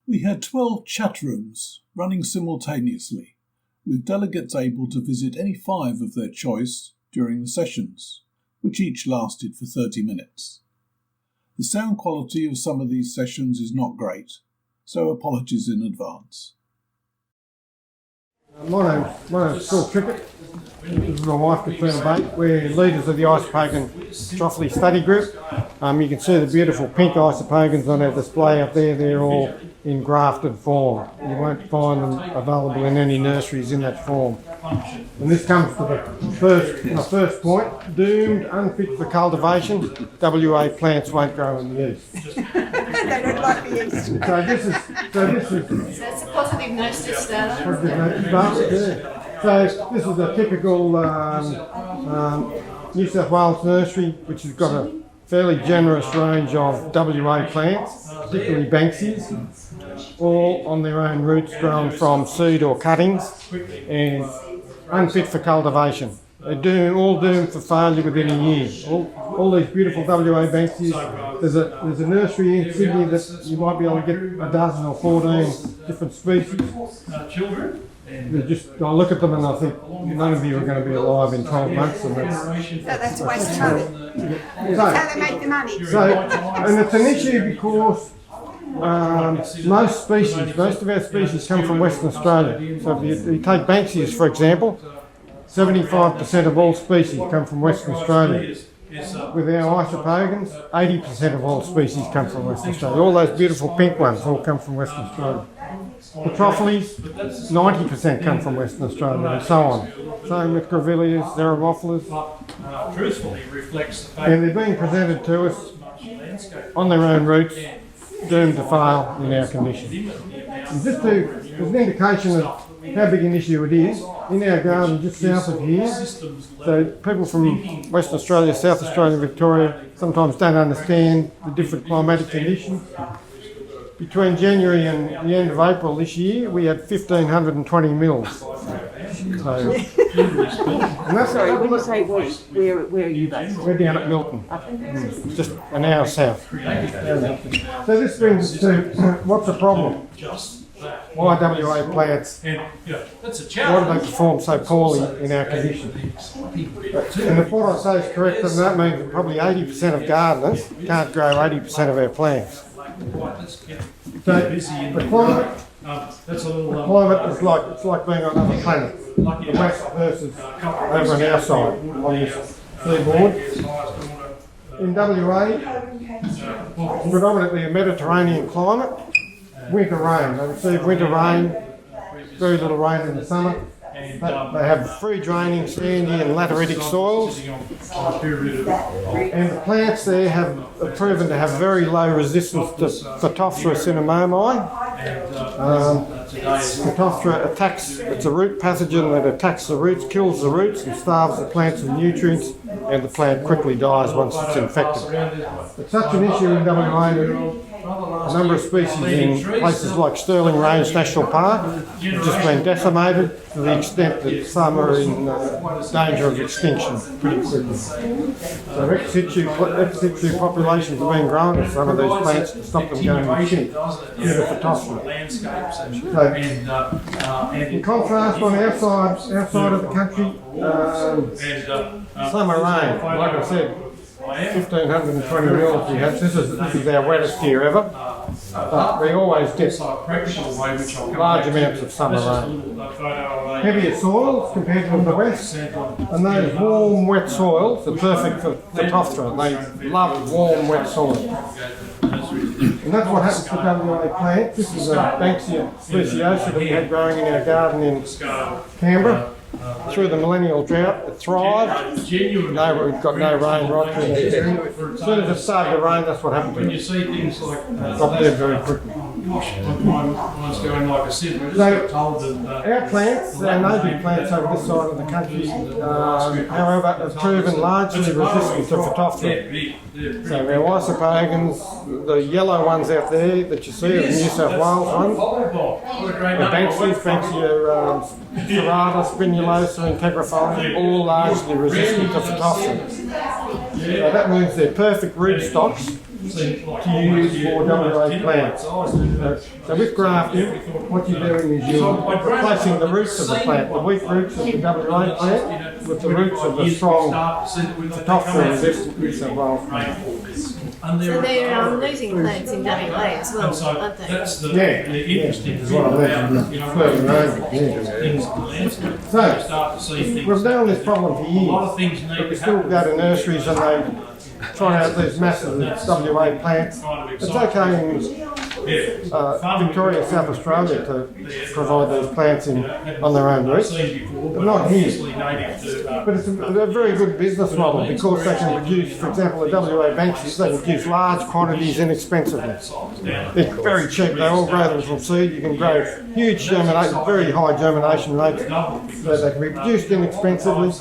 We had 12 chat rooms running simultaneously, with delegates able to visit any 5 of their choice during the sessions, which each lasted for 30 minutes. The sound quality of some of these sessions is not great, so apologies in advance. My name's Phil Trickett. This is my wife, Catriona Bate. We're leaders of the Isopogon Petrophile study group. You can see the beautiful pink isopogons on our display up there. They're all in grafted form. You won't find them available in any nurseries in that form. And this comes to the first point: doomed, unfit for cultivation. WA plants won't grow in the east. They don't like the east. So this is. So it's a positive note to start. So this is a typical New South Wales nursery, which has got a fairly generous range of WA plants, particularly Banksias, all on their own roots, grown from seed or cuttings, and unfit for cultivation. They're all doomed for failure within a year. All these beautiful WA Banksias. There's a nursery in Sydney that you might be able to get a dozen or 14 different species. I look at them and I think none of you are going to be alive in 12 months. And that's a waste of money. That's how they make the money. And it's an issue because most of our species come from Western Australia. So if you take Banksias, for example, 75% of all species come from Western Australia. With our isopogons, 80% of all species come from Western Australia. All those beautiful pink ones all come from Western Australia. Petrophiles, 90% come from Western Australia, and so on. Same with grevilleas, xeromophilus. And they're being presented to us on their own roots, doomed to fail in our condition. And just as an indication of how big an issue it is, in our garden just south of here, so people from Western Australia, South Australia, Victoria sometimes don't understand the different climatic conditions. Between January and the end of April this year, we had 1,520 mils. So, Sorry, when you say we, where are you based? We're down at Milton, just an hour south. So this brings us to what's the problem? Why WA plants, why do they perform so poorly in our conditions? And if what I say is correct, then that means that probably 80% of gardeners can't grow 80% of our plants. So the climate is like being on another planet. The west versus over on our side on this seaboard. In WA, predominantly a Mediterranean climate. Winter rain. They receive winter rain, very little rain in the summer. They have free draining, sandy and lateritic soils. And the plants there have proven to have very low resistance to Phytophthora cinnamomi. Phytophthora attacks, it's a root pathogen that attacks the roots, kills the roots and starves the plants of nutrients, and the plant quickly dies once it's infected. It's such an issue in WA. A number of species in places like Stirling Range National Park have just been decimated to the extent that some are in danger of extinction pretty quickly. So ex situ populations are being grown of some of these plants to stop them going extinct due to Phytophthora. So, in contrast, on our side of the country, summer rain, like I said, 1,520 mils we have. This is our wettest year ever. But we always get large amounts of summer rain. Heavier soils compared with the west, and those warm, wet soils are perfect for Phytophthora. They love warm, wet soil. And that's what happens to WA plants. This is a Banksia speciosa that we had growing in our garden in Canberra. Through the millennial drought, it thrived. We've got no rain right through the area. As soon as it started to rain, that's what happened to it. You see things like dropped dead very quickly. Mine's going like a sieve. Our plants, our native plants over this side of the country, however, have proven largely resistant to Phytophthora. So our isopogons, the yellow ones out there that you see are the New South Wales ones, the Banksias, Banksia serrata, spinulosa and Petrophile, all largely resistant to Phytophthora. So that means they're perfect root stocks to use for WA plants. So with grafting, what you're doing is you're replacing the roots of the plant, the weak roots of the WA plant, with the roots of the strong Petrophile resistant Isopogon. So they're losing plants in WA as well, aren't they? Yeah, is what I mentioned further over. So, we've known this problem for years, but we still go to nurseries and they try out these massive WA plants. It's okay in Victoria, South Australia to provide those plants on their own roots, but not here. But it's a very good business model because they can produce, for example, the WA Banksias, they can produce large quantities inexpensively. They're very cheap, they all grow them from seed. You can grow huge germination, very high germination rates, so they can be produced inexpensively.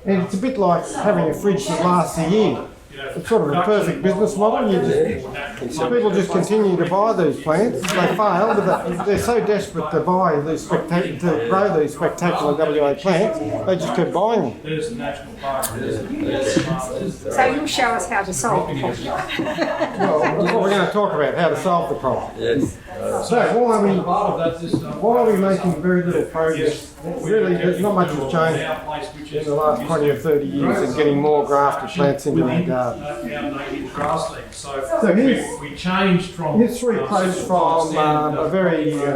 And it's a bit like having a fridge that lasts a year. It's sort of a perfect business model. People just continue to buy these plants. They fail, but they're so desperate to buy these to grow these spectacular WA plants, they just keep buying them. So you'll show us how to solve the problem. Well, that's what we're going to talk about, how to solve the problem. Yes. So why are we making very little progress? Really, there's not much has changed in the last 20 or 30 years in getting more grafted plants into our garden. So here's three quotes from a very a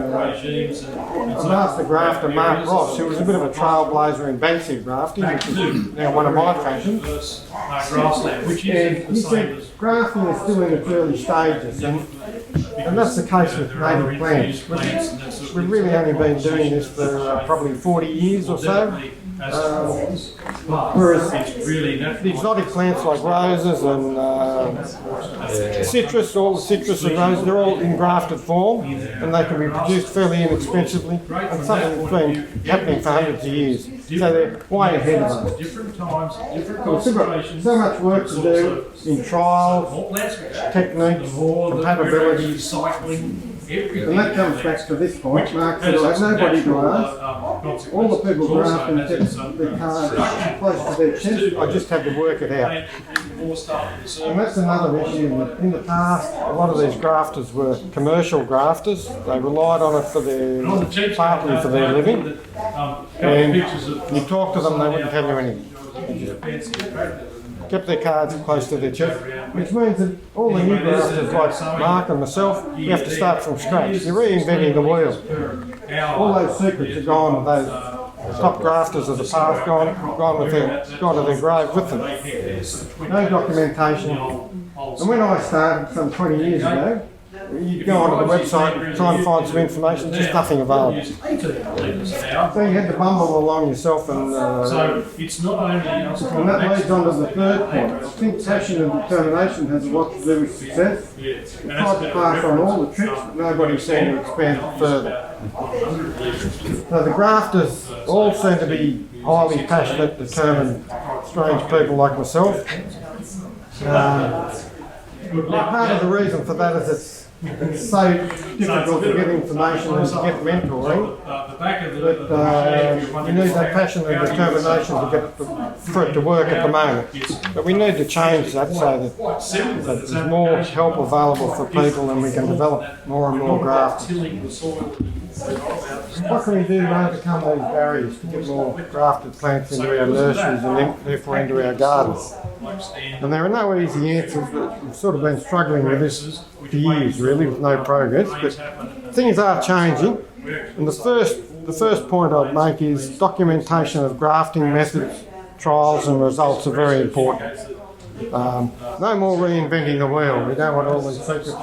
master grafter, Mark Ross, who was a bit of a trailblazer in Banksia grafting, which is now one of my passions. And he said grafting is still in its early stages, and that's the case with native plants. We've really only been doing this for probably 40 years or so. Whereas the exotic plants like roses and citrus, all the citrus and roses, they're all in grafted form and they can be produced fairly inexpensively, and something that's been happening for hundreds of years. So they're way ahead of us. We've still got so much work to do in trials, techniques, compatibility. And that comes back to this point. Mark said, like, nobody grafts. All the people grafting kept their cards close to their chest. I just had to work it out. And that's another issue. In the past, a lot of these grafters were commercial grafters. They relied on it for partly for their living. And you talk to them, they wouldn't tell you anything. Kept their cards close to their chest, which means that all the new grafters like Mark and myself, we have to start from scratch. You're reinventing the wheel. All those secrets are gone. Those top grafters of the past gone to their grave with them. No documentation. And when I started some 20 years ago, you'd go onto the website and try and find some information, just nothing available. So you had to bumble along yourself and that leads on to the third point. I think passion and determination has a lot to do with success. Tried to pass on all the tricks, but nobody seemed to expand it further. So the grafters all seem to be highly passionate, determined, strange people like myself. Part of the reason for that is it's so difficult to get information and to get mentoring that you need that passion and determination for it to work at the moment. But we need to change that so that there's more help available for people and we can develop more and more grafting. What can we do to overcome these barriers to get more grafted plants into our nurseries and therefore into our gardens? And there are no easy answers, but we've sort of been struggling with this for years really with no progress, but things are changing. And the first point I'd make is documentation of grafting methods, trials and results are very important. No more reinventing the wheel. We don't want all these secrets to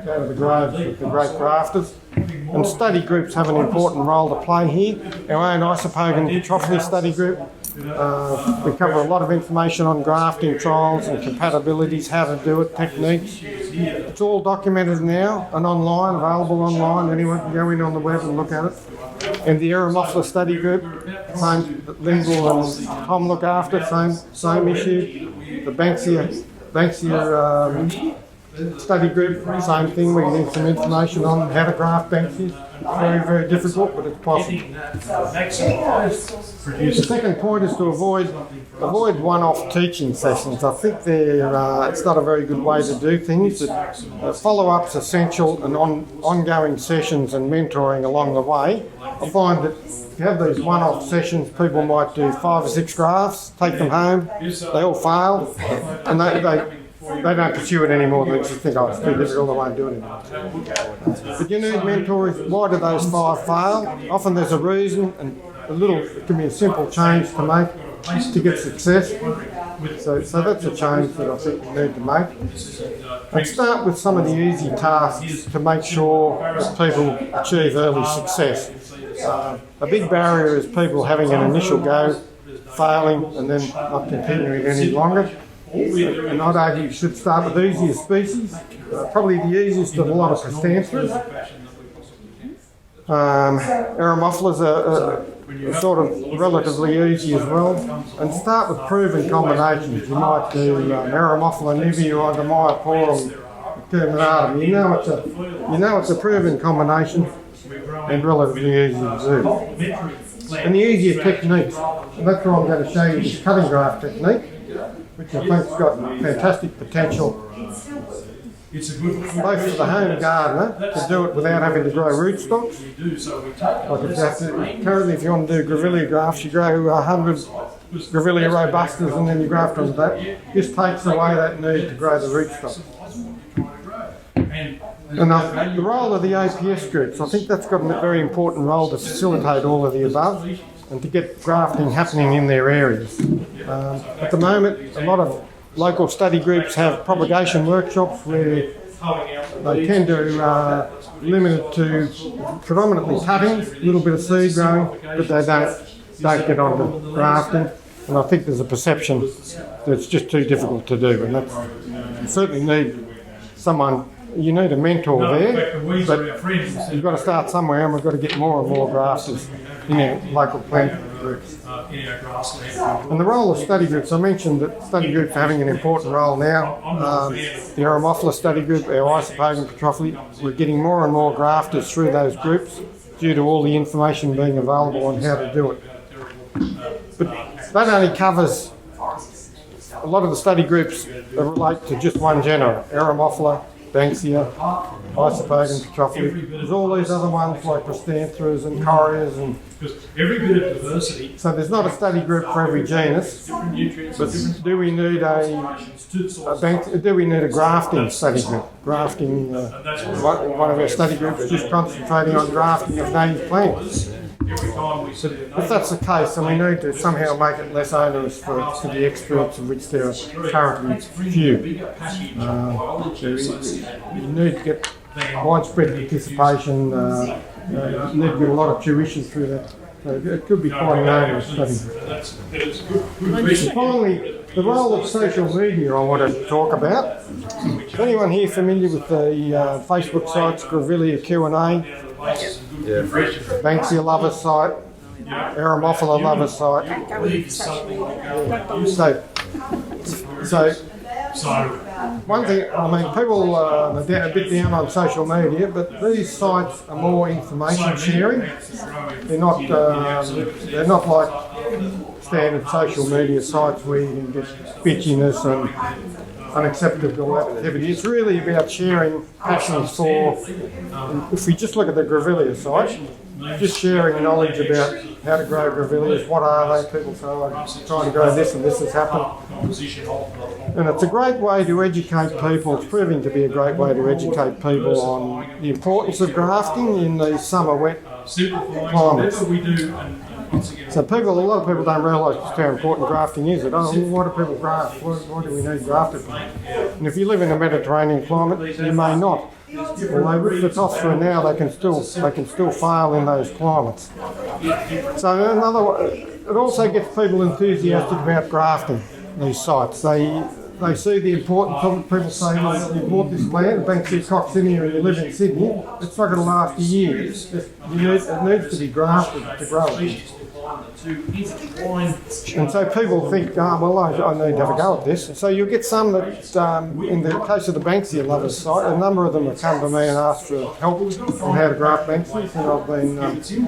go to the grave with the great grafters. And study groups have an important role to play here. Our own Isopogon Petrophile study group. We cover a lot of information on grafting trials and compatibilities, how to do it, techniques. It's all documented now and online, available online. Anyone can go in on the web and look at it. And the Aeromophila study group, same that Linville and Tom look after, same issue. The Banksia study group, same thing, we need some information on how to graft Banksias. It's very, very difficult, but it's possible. The second point is to avoid one-off teaching sessions. I think it's not a very good way to do things. Follow-up's essential, and ongoing sessions and mentoring along the way. I find that if you have these one-off sessions, people might do 5 or 6 grafts, take them home, they all fail, and they don't pursue it anymore. They just think, oh, it's too difficult, I won't do it anymore. But you need mentors. Why do those 5 fail? Often there's a reason, and it can be a simple change to make to get success. So that's a change that I think we need to make. And start with some of the easy tasks to make sure that people achieve early success. A big barrier is people having an initial go, failing, and then not continuing any longer. And I'd argue you should start with easier species, probably the easiest of a lot of Chrysanthemums. Aeromophilus are sort of relatively easy as well. And start with proven combinations. You might do Aeromophila niveae, Myophorum, terminatum. You know it's a proven combination and relatively easy to do. And the easier techniques. And that's what I'm going to show you, this cutting graft technique, which I think's got fantastic potential, both for the home gardener to do it without having to grow rootstocks. Currently, if you want to do grevillea grafts, you grow 100 grevillea robustas and then you graft onto that. This takes away that need to grow the rootstocks. And the role of the APS groups, I think that's got a very important role to facilitate all of the above and to get grafting happening in their areas. At the moment, a lot of local study groups have propagation workshops where they tend to limit it to predominantly cuttings, a little bit of seed growing, but they don't get on to grafting. And I think there's a perception that it's just too difficult to do, and you certainly need someone. You need a mentor there, but you've got to start somewhere, and we've got to get more and more grafters in our local plant groups. And the role of study groups, I mentioned that study groups are having an important role now. The Aeromophilus study group, our Isopogon Petrophile, we're getting more and more grafters through those groups due to all the information being available on how to do it. But that only covers a lot of the study groups that relate to just one genera, Aeromophila, Banksia, Isopogon, Petrophile. There's all these other ones like Chrysanthemums and Corias, and so there's not a study group for every genus. But do we need a grafting study group? Grafting, one of our study groups just concentrating on grafting of native plants. If that's the case, then we need to somehow make it less onerous for the experts, of which there are currently few. You need to get widespread participation, you need to get a lot of tuition through that. So it could be quite an onerous study. Finally, the role of social media I want to talk about. Is anyone here familiar with the Facebook sites Grevillea Q&A? Yeah. Banksia lover site, Aeromophila lover site. So one thing, I mean, people are a bit down on social media, but these sites are more information sharing. They're not like standard social media sites where you can get bitchiness and unacceptable activity. It's really about sharing passions for, if we just look at the Grevillea site, just sharing knowledge about how to grow Grevilleas, what are they, people say, I'm trying to grow this and this has happened. And it's a great way to educate people, it's proving to be a great way to educate people on the importance of grafting in these summer wet climates. So a lot of people don't realise just how important grafting is. Why do people graft? Why do we need grafted plants? And if you live in a Mediterranean climate, you may not. Although with Phytophthora now, they can still fail in those climates. So it also gets people enthusiastic about grafting these sites. They they see the importance of it. People say, well, you bought this plant, Banksia coccinea, and you live in Sydney, it's not going to last a year. It needs to be grafted to grow it. And so people think, well, I need to have a go at this. And so you'll get some that, in the case of the Banksia lovers site, a number of them have come to me and asked for help on how to graft Banksias, and I've been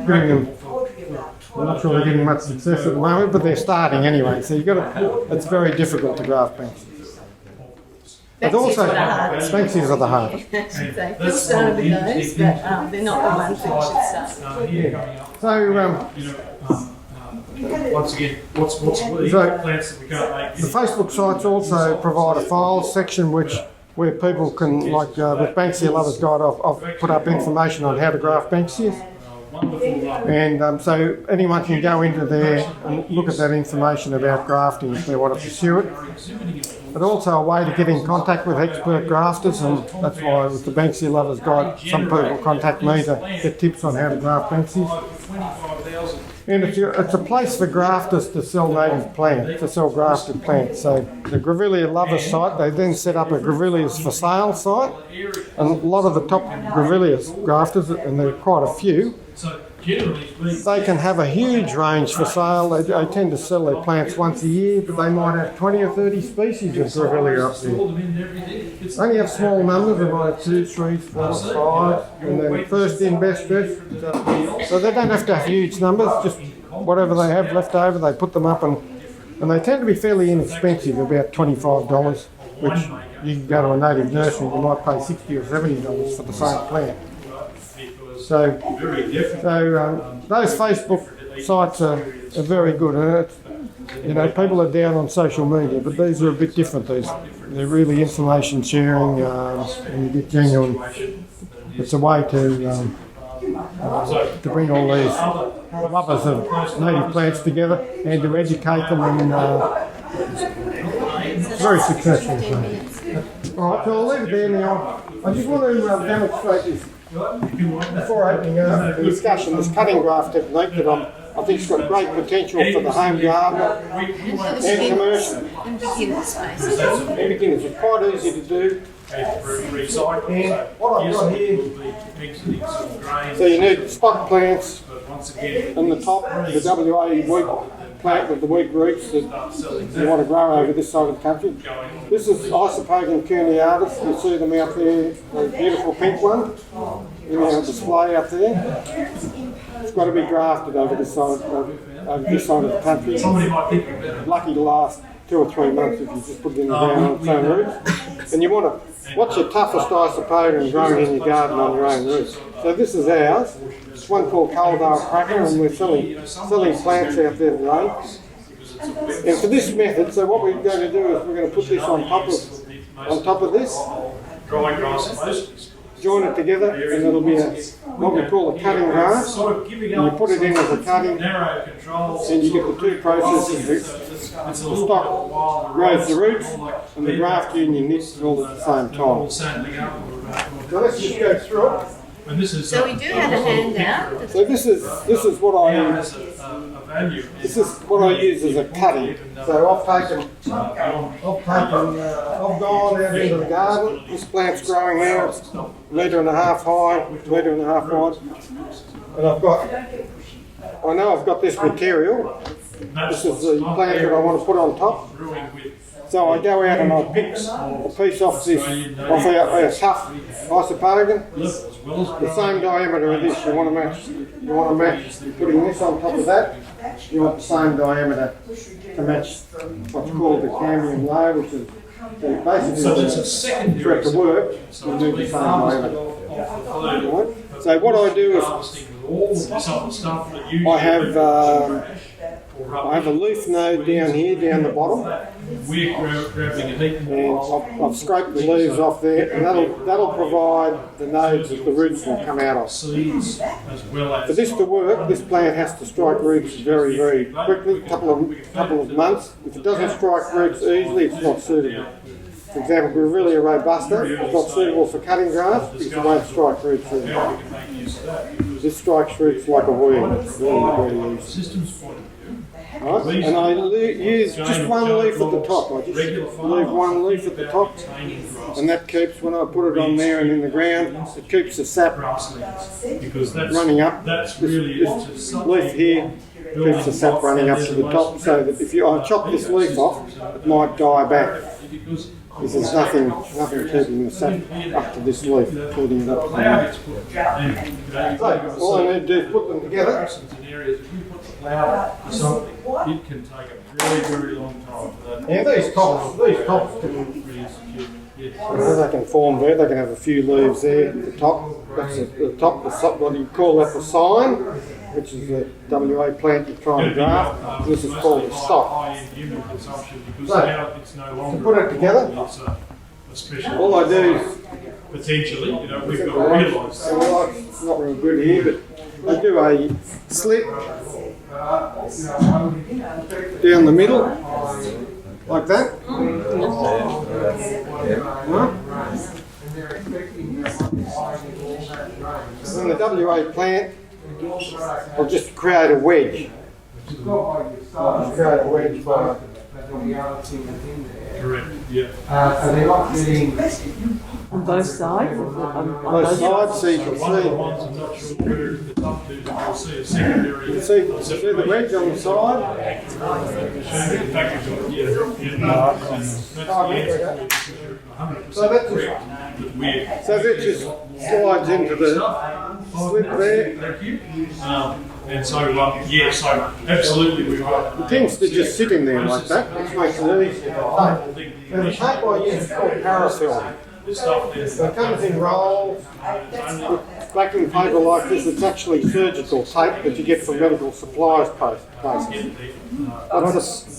giving them. I'm not sure they're getting much success at the moment, but they're starting anyway. So it's very difficult to graft Banksias. But also, Banksias are the hard. People started with those, but they're not the ones that should start. So, once again, what's plants that we can't make? The Facebook sites also provide a files section where people can, like with Banksia Lovers Guide, I've put up information on how to graft Banksias. And so anyone can go into there and look at that information about grafting if they want to pursue it. But also a way to get in contact with expert grafters, and that's why with the Banksia Lovers Guide, some people contact me to get tips on how to graft Banksias. And it's a place for grafters to sell native plants, to sell grafted plants. So the Grevillea Lovers site, they then set up a Grevilleas for sale site, and a lot of the top Grevilleas grafters, and there are quite a few, they can have a huge range for sale. They tend to sell their plants once a year, but they might have 20 or 30 species of Grevillea up there. They only have small numbers, they might have 2, 3, 4, 5, and then first in, best dressed. So they don't have to have huge numbers, just whatever they have left over, they put them up, and they tend to be fairly inexpensive, about $25, which you can go to a native nursery, you might pay $60 or $70 for the same plant. So those Facebook sites are very good. And people are down on social media, but these are a bit different. They're really information sharing, and you get genuine. It's a way to bring all these lovers of native plants together and to educate them, and it's very successful. All right, so I'll leave it there now. I just want to demonstrate this. Before opening up the discussion, this cutting graft technique that I think has got great potential for the home gardener and commercial. And beginners, basically. And beginners, it's quite easy to do. And what I've got here, so you need spot plants in the top, the WA wheat plant with the wheat roots that you want to grow over this side of the country. This is Isopogon cuneatus. You see them out there, the beautiful pink one in our display up there. It's got to be grafted over this side of the country. Lucky to last 2 or 3 months if you just put it in the ground on its own roots. And you want to, what's your toughest Isopogon growing in your garden on your own roots? So this is ours. It's one called Coaldale Cracker, and we're selling plants out there today. And for this method, so what we're going to do is we're going to put this on top of this, join it together, and it'll be what we call a cutting graft. And you put it in as a cutting, and you get the two processes. The stock grows the roots, and the graft union knits all at the same time. So let's just go through it. So we do have a handout. So this is what I use as a cutting. So I've gone out into the garden. This plant's growing now. It's 1.5 metres high, 1.5 metres wide. And I've got this material. This is the plant that I want to put on top. So I go out and I pick a piece off our tough Isopogon, the same diameter of this. You want to match putting this on top of that. You want the same diameter to match what's called the cambium low, which is basically for it to work, you need the same diameter. Right. So what I do is I have a leaf node down here, down the bottom, and I've scraped the leaves off there, and that'll provide the nodes that the roots will come out of. For this to work, this plant has to strike roots very, very quickly, a couple of months. If it doesn't strike roots easily, it's not suitable. For example, Grevillea robusta is not suitable for cutting grass because it won't strike roots easily. This strikes roots like a weed. It's really, really easy. Right? And I use just one leaf at the top. I just leave one leaf at the top, and that keeps, when I put it on there and in the ground, it keeps the sap running up. This leaf here keeps the sap running up to the top, so that if I chop this leaf off, it might die back. Because there's nothing keeping the sap up to this leaf, putting it up. So all I need to do is put them together. So it can take a very, very long time for that. Yeah, these tops can, they can form there. They can have a few leaves there at the top. That's the top. What do you call that? The sign, which is the WA plant you're trying to graft. This is called the stock. So, to put it together, all I do is potentially, we've got to realise. It's not real good here, but I do a slit down the middle, like that. And the WA plant will just create a wedge. Correct, yeah. On both sides? Both sides, so you can One of the ones I'm not sure where it's up to, but you'll see a secondary. see the wedge on the side? So that just slides into the slip there. Thank you. And so, so absolutely we've got... It tends to just sit in there like that, which makes it easy to tape. And the tape I use is called paraffin. So it comes in rolls, with backing paper like this. It's actually surgical tape that you get from medical supplies places.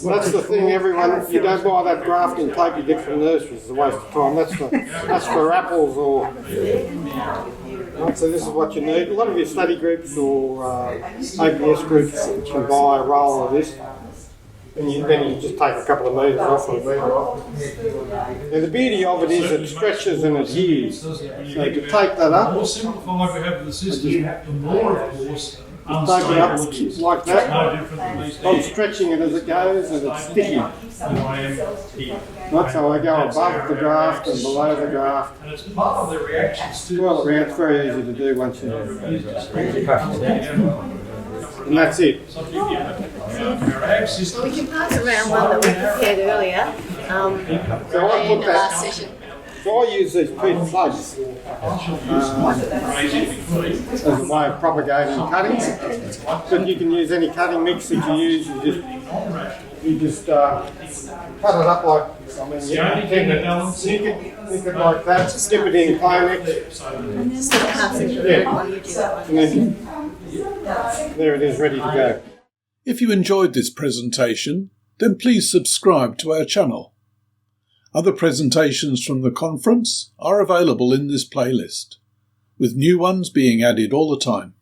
That's the thing, everyone, you don't buy that grafting tape you get from nurseries, it's a waste of time. That's for apples or... Right, so this is what you need. A lot of your study groups or ABS groups can buy a roll of this. And then you just take a couple of metres off or a metre off. Now the beauty of it is it stretches and adheres. So to tape that The up, more simplified we have the system, the more, of course, tape it up unstable like that. no different than these I'm stretching it as it goes and it's sticky. than I am here. That's how I go above the graft and below the graft. And it's part of the reactions to... Twirl it around, it's very easy to do once you... And that's it. Well, we can pass around one that we prepared earlier So I in put the that... last session. So I use these peat plugs as a way of propagating cuttings. But you can use any cutting mix that you use. You just cut it up like, nick it like that, dip it in Climax, Just passing it around while you do that one. and then there it is, ready to go. If you enjoyed this presentation, then please subscribe to our channel. Other presentations from the conference are available in this playlist, with new ones being added all the time.